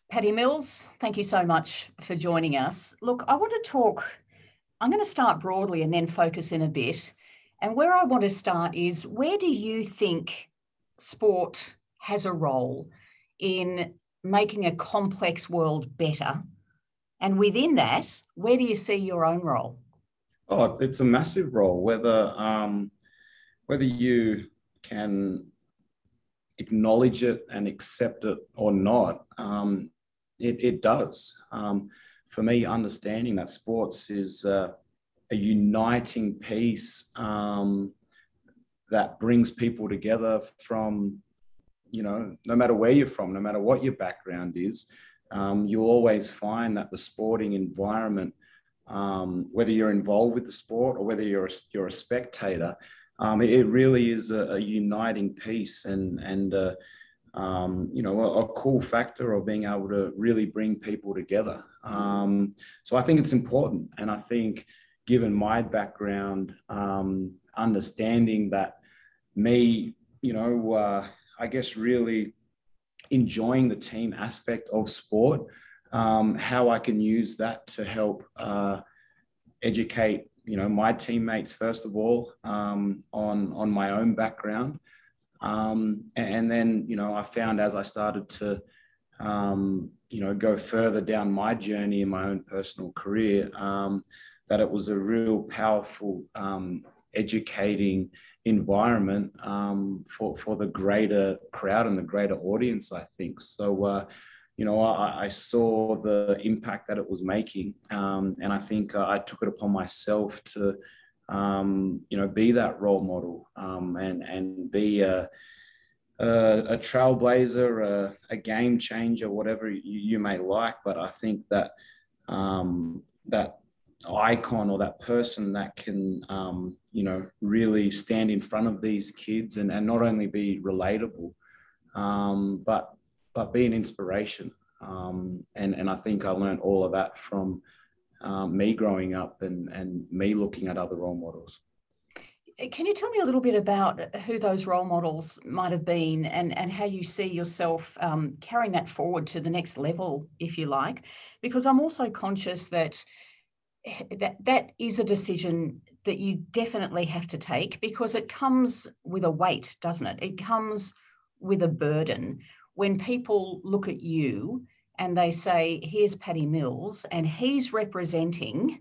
Patty Mills, thank you so much for joining us. Look, I'm going to start broadly and then focus in a bit. And where I want to start is, where do you think sport has a role in making a complex world better? And within that, where do you see your own role? Oh, it's a massive role, whether you can acknowledge it and accept it or not. It does. For me, understanding that sports is a uniting piece that brings people together from, no matter where you're from, no matter what your background is, you'll always find that the sporting environment, whether you're involved with the sport or whether you're a spectator, it really is a uniting piece and a cool factor of being able to really bring people together. So I think it's important, and I think, given my background, understanding that me, I guess really enjoying the team aspect of sport, how I can use that to help educate, my teammates, first of all, on my own background. And then, I found as I started to, go further down my journey in my own personal career, that it was a real powerful, educating environment for the greater crowd and the greater audience, I think. So, I saw the impact that it was making, and I think I took it upon myself to, be that role model, and be a trailblazer, a game changer, whatever you may like. But I think that that icon or that person that can, really stand in front of these kids and not only be relatable, but be an inspiration. And I think I learned all of that from me growing up and me looking at other role models. Can you tell me a little bit about who those role models might have been, and how you see yourself carrying that forward to the next level, if you like? Because I'm also conscious that is a decision that you definitely have to take, because it comes with a weight, doesn't it? It comes with a burden. When people look at you and they say, here's Patty Mills, and he's representing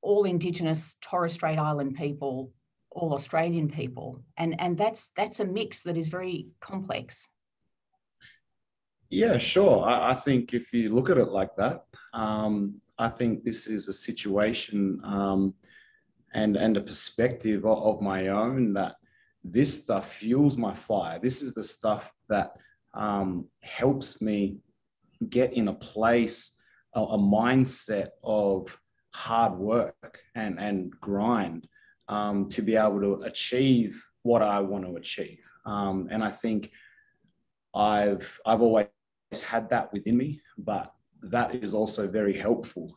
all Indigenous Torres Strait Island people, all Australian people, and that's a mix that is very complex. Yeah, sure. I think if you look at it like that, I think this is a situation and a perspective of my own, that this stuff fuels my fire. This is the stuff that helps me get in a place, a mindset of hard work and grind, to be able to achieve what I want to achieve. And I think I've always had that within me, but that is also very helpful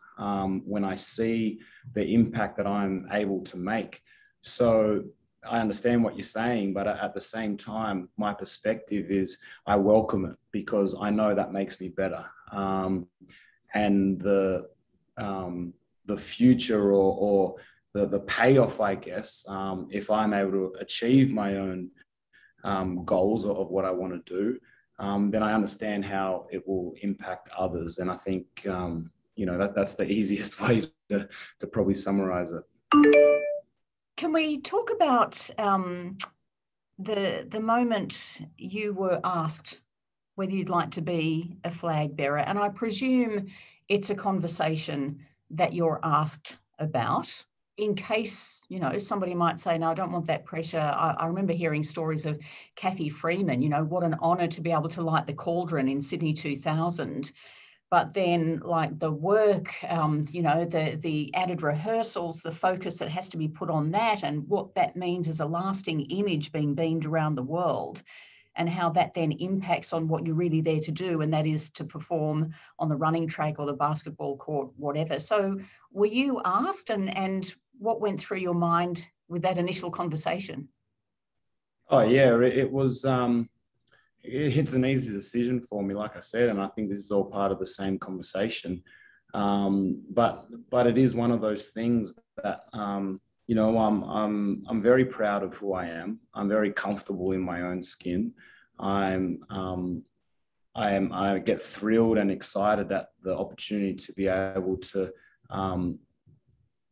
when I see the impact that I'm able to make. So I understand what you're saying, but at the same time, my perspective is I welcome it, because I know that makes me better. And the future or the payoff, I guess, if I'm able to achieve my own goals of what I want to do, then I understand how it will impact others. And I think, that's the easiest way to probably summarize it. Can we talk about the moment you were asked whether you'd like to be a flag bearer? And I presume it's a conversation that you're asked about, in case, somebody might say, no, I don't want that pressure. I remember hearing stories of Kathy Freeman, what an honour to be able to light the cauldron in Sydney 2000. But then, like, the work, the added rehearsals, the focus that has to be put on that, and what that means as a lasting image being beamed around the world, and how that then impacts on what you're really there to do, and that is to perform on the running track or the basketball court, whatever. So were you asked, and what went through your mind with that initial conversation? Oh, yeah, it was it's an easy decision for me, like I said, and I think this is all part of the same conversation. But it is one of those things that you know, I'm very proud of who I am. I'm very comfortable in my own skin. I get thrilled and excited at the opportunity to be able to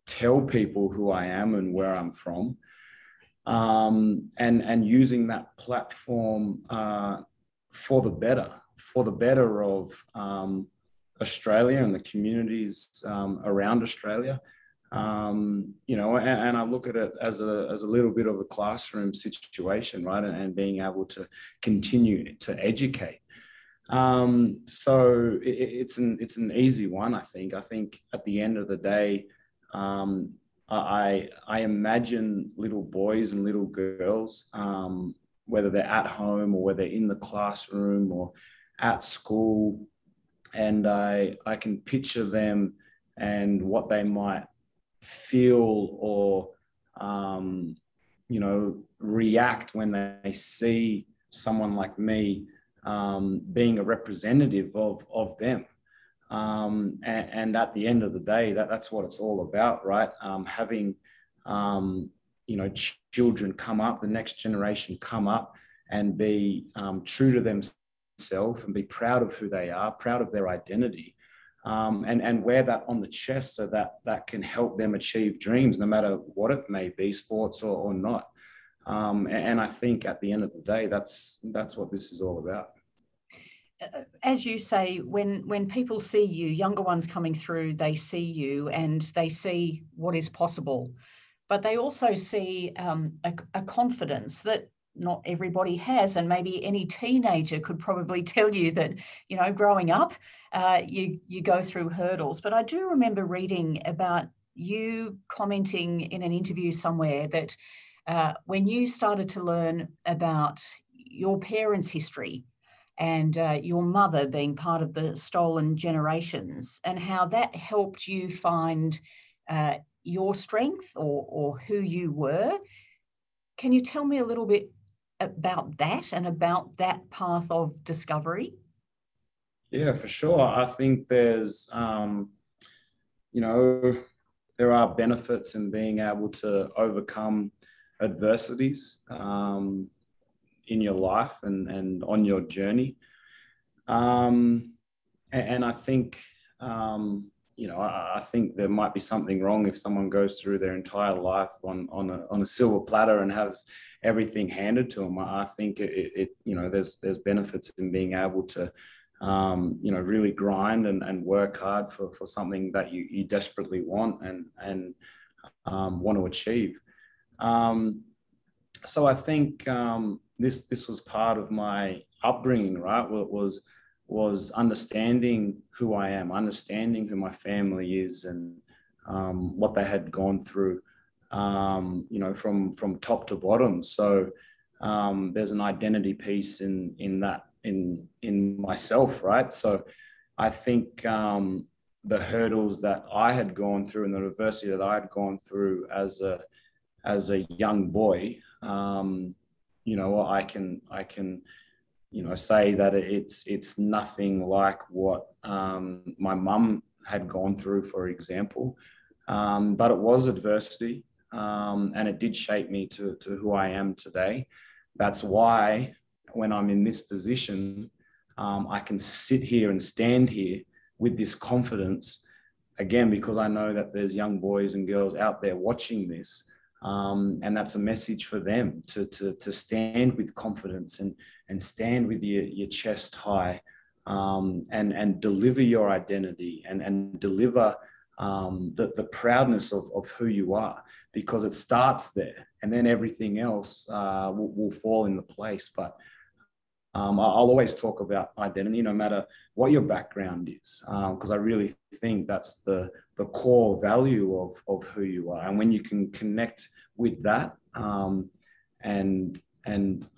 tell people who I am and where I'm from, and using that platform for the better of Australia and the communities around Australia. You know, and I look at it as a little bit of a classroom situation, right? And being able to continue to educate. So it's an easy one, I think. I think at the end of the day, I imagine little boys and little girls, whether they're at home or whether they're in the classroom or at school, and I can picture them and what they might feel or you know, react when they see someone like me being a representative of them. And at the end of the day, that's what it's all about, right? Having, you know, children come up, the next generation come up and be true to themselves and be proud of who they are, proud of their identity, and wear that on the chest so that can help them achieve dreams, no matter what it may be, sports or not. And I think at the end of the day, that's what this is all about. As you say, when people see you, younger ones coming through, they see you and they see what is possible, but they also see a confidence that not everybody has, and maybe any teenager could probably tell you that, you know, growing up, you go through hurdles. But I do remember reading about you commenting in an interview somewhere that when you started to learn about your parents' history and your mother being part of the stolen generations, and how that helped you find your strength or who you were. Can you tell me a little bit about that and about that path of discovery? Yeah, for sure. I think there's, you know, there are benefits in being able to overcome adversities in your life and on your journey. And I think, you know, I think there might be something wrong if someone goes through their entire life on a silver platter and has everything handed to them. I think it you know, there's benefits in being able to, you know, really grind and work hard for something that you desperately want and want to achieve. So I think this was part of my upbringing, right? Was understanding who I am, understanding who my family is, and what they had gone through, you know, from top to bottom. So there's an identity piece in that, in myself, right? So I think the hurdles that I had gone through and the adversity that I had gone through as a young boy, you know, I can you know, say that it's nothing like what my mum had gone through, for example. But it was adversity, and it did shape me to who I am today. That's why when I'm in this position, I can sit here and stand here with this confidence, again, because I know that there's young boys and girls out there watching this. And that's a message for them to stand with confidence and stand with your chest high, and deliver your identity and deliver the proudness of who you are, because it starts there and then everything else will fall into place. But I'll always talk about identity, no matter what your background is, because I really think that's the core value of who you are. And when you can connect with that and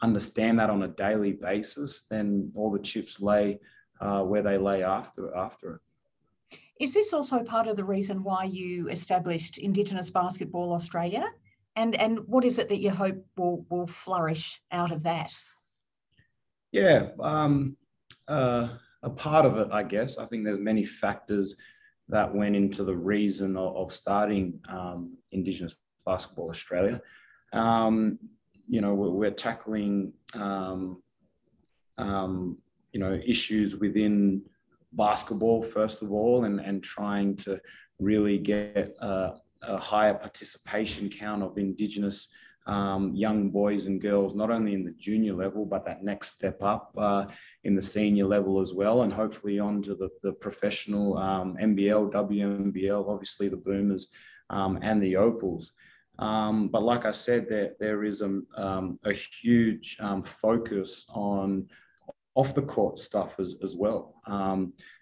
understand that on a daily basis, then all the chips lay where they lay after it. Is this also part of the reason why you established Indigenous Basketball Australia? And what is it that you hope will flourish out of that? Yeah, a part of it, I guess. I think there's many factors that went into the reason of starting Indigenous Basketball Australia. Um, we're tackling issues within basketball first of all, and trying to really get a higher participation count of Indigenous young boys and girls, not only in the junior level, but that next step up in the senior level as well, and hopefully on to the professional NBL, WNBL, obviously the Boomers and the Opals. But like I said, there is a huge focus on off the court stuff as well.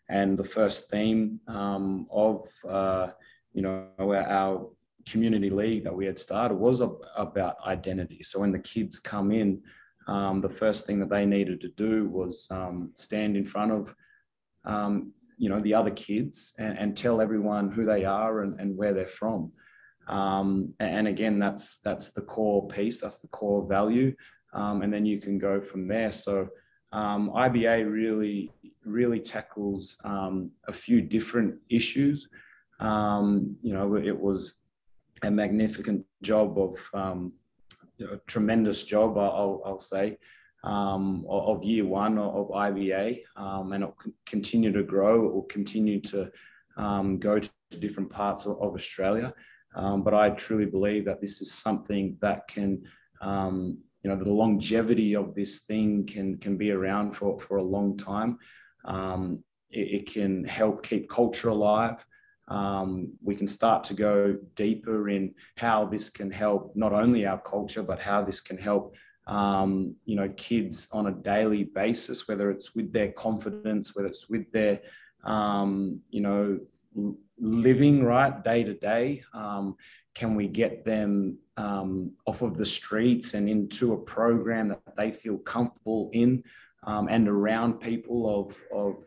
And the first theme of our community league that we had started was about identity. So when the kids come in, the first thing that they needed to do was stand in front of the other kids and tell everyone who they are and where they're from. And again, that's the core piece, that's the core value, and then you can go from there. So IBA really tackles a few different issues. It was a magnificent job of a tremendous job, I'll say, of year one of IBA, and it will continue to grow. It will continue to go to different parts of Australia. But I truly believe that this is something that can, the longevity of this thing can be around for a long time. It can help keep culture alive. We can start to go deeper in how this can help not only our culture, but how this can help, kids on a daily basis, whether it's with their confidence, whether it's with their, living right day to day. Can we get them off of the streets and into a program that they feel comfortable in, and around people of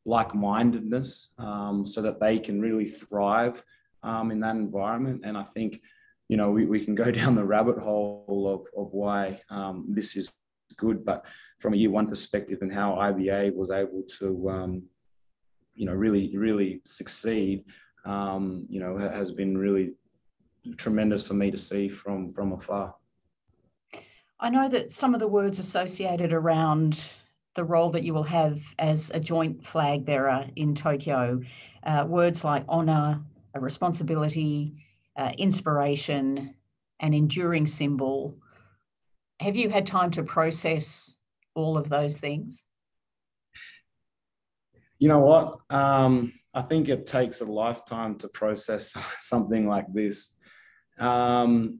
like-mindedness, so that they can really thrive in that environment. And I think, we can go down the rabbit hole of why this is good, but from a year one perspective and how IBA was able to, really succeed, has been really tremendous for me to see from afar. I know that some of the words associated around the role that you will have as a joint flag bearer in Tokyo, words like honour, a responsibility, inspiration, an enduring symbol. Have you had time to process all of those things? You know what? I think it takes a lifetime to process something like this. And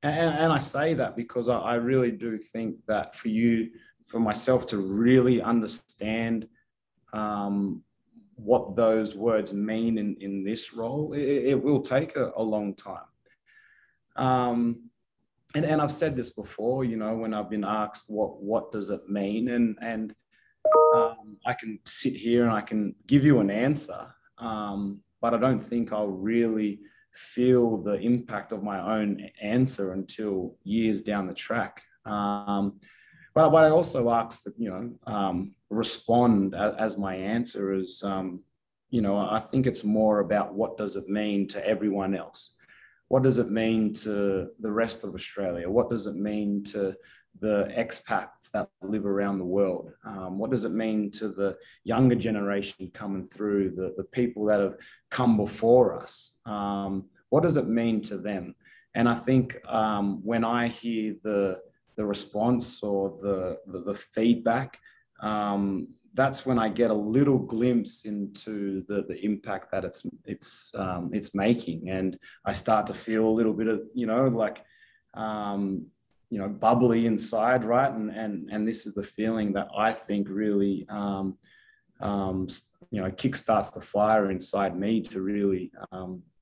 I say that because I really do think that for myself to really understand what those words mean in this role, it will take a long time. And I've said this before, when I've been asked what does it mean, and I can sit here and I can give you an answer, but I don't think I'll really feel the impact of my own answer until years down the track. But I also ask that, respond as my answer is, I think it's more about what does it mean to everyone else? What does it mean to the rest of Australia? What does it mean to the expats that live around the world? What does it mean to the younger generation coming through, the people that have come before us? What does it mean to them? And I think when I hear the response or the feedback, that's when I get a little glimpse into the impact that it's making, and I start to feel a little bit of bubbly inside, right? And this is the feeling that I think really kickstarts the fire inside me to really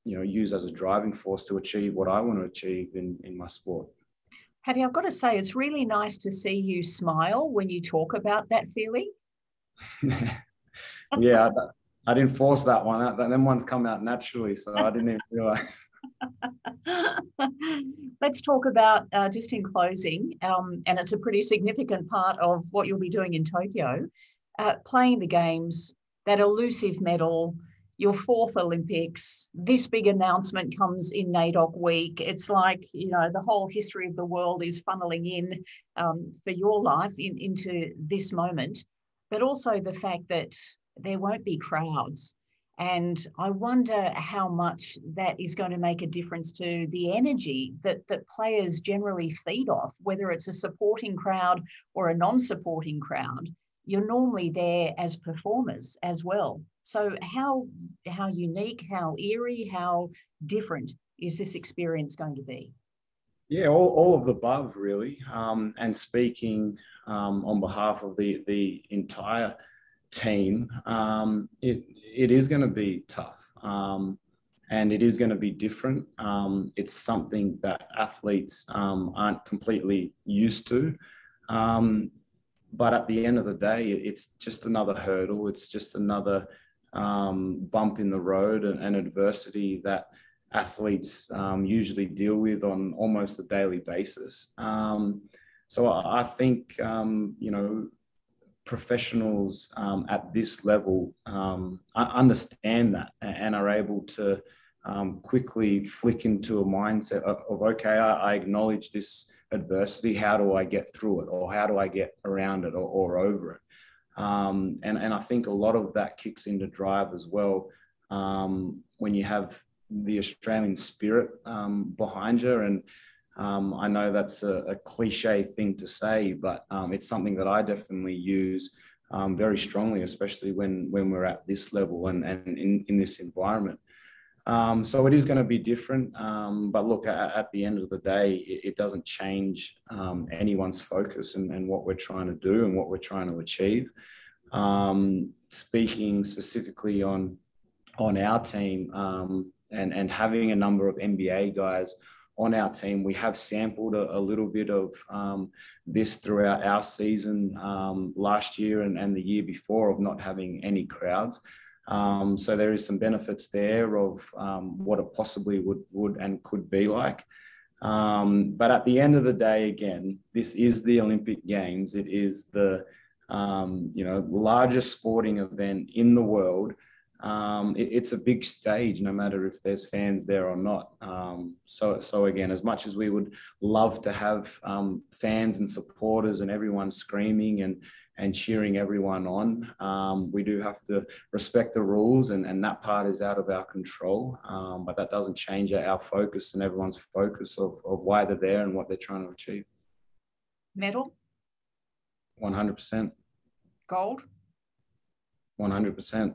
use as a driving force to achieve what I want to achieve in my sport. Paddy, I've got to say, it's really nice to see you smile when you talk about that feeling. Yeah, I didn't force that one. Them ones come out naturally, so I didn't even realize. Let's talk about, just in closing, and it's a pretty significant part of what you'll be doing in Tokyo, playing the games, that elusive medal, your fourth Olympics. This big announcement comes in NAIDOC week. It's like, the whole history of the world is funneling in for your life into this moment, but also the fact that there won't be crowds. And I wonder how much that is going to make a difference to the energy that players generally feed off, whether it's a supporting crowd or a non-supporting crowd. You're normally there as performers as well. So how unique, how eerie, how different is this experience going to be? Yeah, all of the above, really. And speaking on behalf of the entire team, it is going to be tough, and it is going to be different. It's something that athletes aren't completely used to. But at the end of the day, it's just another hurdle. It's just another bump in the road and adversity that athletes usually deal with on almost a daily basis. So I think, professionals at this level understand that and are able to quickly flick into a mindset of okay, I acknowledge this adversity. How do I get through it, or how do I get around it or over it? And I think a lot of that kicks into drive as well when you have the Australian spirit behind you. And I know that's a cliche thing to say, but it's something that I definitely use very strongly, especially when we're at this level and in this environment. So it is going to be different. But look, at the end of the day, it doesn't change anyone's focus and what we're trying to do and what we're trying to achieve. Speaking specifically on our team and having a number of NBA guys on our team, we have sampled a little bit of this throughout our season last year and the year before of not having any crowds. So there is some benefits there of what it possibly would and could be like. But at the end of the day, again, this is the Olympic Games. It is the largest sporting event in the world. It's a big stage, no matter if there's fans there or not. So again, as much as we would love to have fans and supporters and everyone screaming and cheering everyone on, we do have to respect the rules, and that part is out of our control. But that doesn't change our focus and everyone's focus of why they're there and what they're trying to achieve. Medal? 100%. Gold? 100%.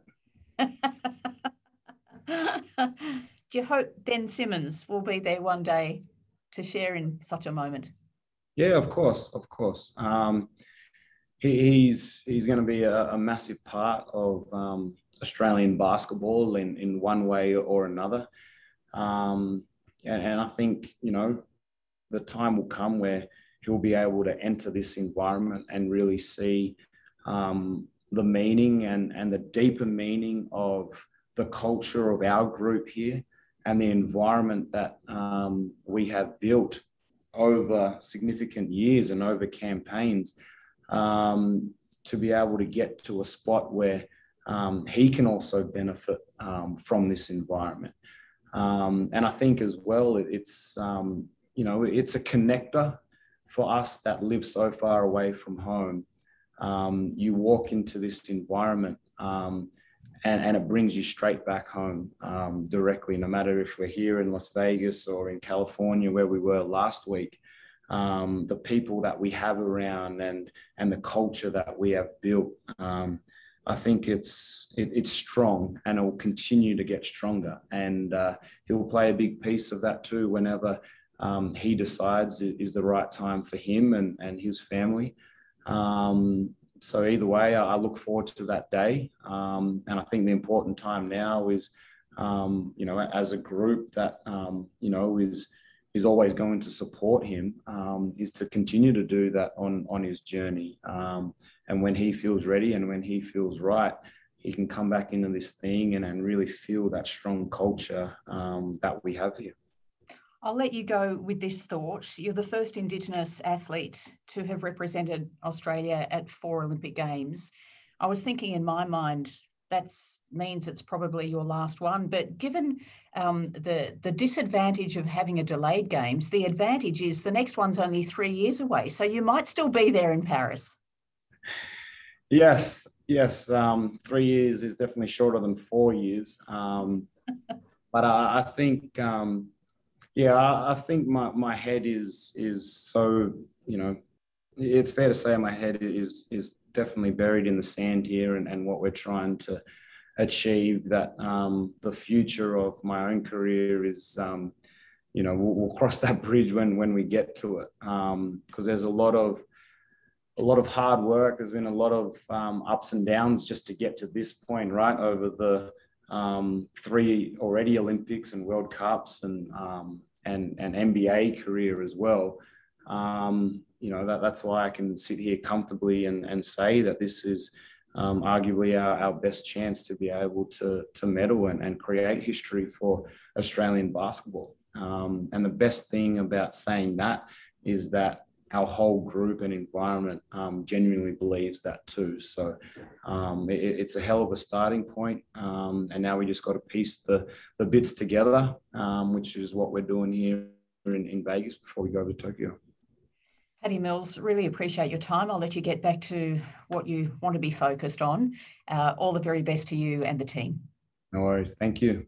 Do you hope Ben Simmons will be there one day to share in such a moment? Yeah, of course. He's going to be a massive part of Australian basketball in one way or another. And I think, the time will come where he'll be able to enter this environment and really see the meaning and the deeper meaning of the culture of our group here and the environment that we have built over significant years and over campaigns to be able to get to a spot where he can also benefit from this environment. And I think as well, it's a connector for us that live so far away from home. You walk into this environment and it brings you straight back home directly, no matter if we're here in Las Vegas or in California where we were last week. The people that we have around and the culture that we have built, I think it's strong and it will continue to get stronger. And he'll play a big piece of that too whenever he decides it is the right time for him and his family. So either way, I look forward to that day. And I think the important time now is, as a group that, is always going to support him, is to continue to do that on his journey. And when he feels ready and when he feels right, he can come back into this thing and really feel that strong culture that we have here. I'll let you go with this thought. You're the first Indigenous athlete to have represented Australia at 4 Olympic Games. I was thinking in my mind, that means it's probably your last one. But given the disadvantage of having a delayed Games, the advantage is the next one's only 3 years away. So you might still be there in Paris. Yes. 3 years is definitely shorter than 4 years. But I think, I think my head is so, it's fair to say my head is definitely buried in the sand here, and what we're trying to achieve, that the future of my own career is, we'll cross that bridge when we get to it, because there's a lot of hard work. There's been a lot of ups and downs just to get to this point, right? Over the 3 already Olympics and World Cups and NBA career as well. That's why I can sit here comfortably and say that this is arguably our best chance to be able to medal and create history for Australian basketball. And the best thing about saying that is that our whole group and environment genuinely believes that too. So it's a hell of a starting point. And now we just got to piece the bits together, which is what we're doing here in Vegas before we go to Tokyo. Paddy Mills, really appreciate your time. I'll let you get back to what you want to be focused on. All the very best to you and the team. No worries. Thank you.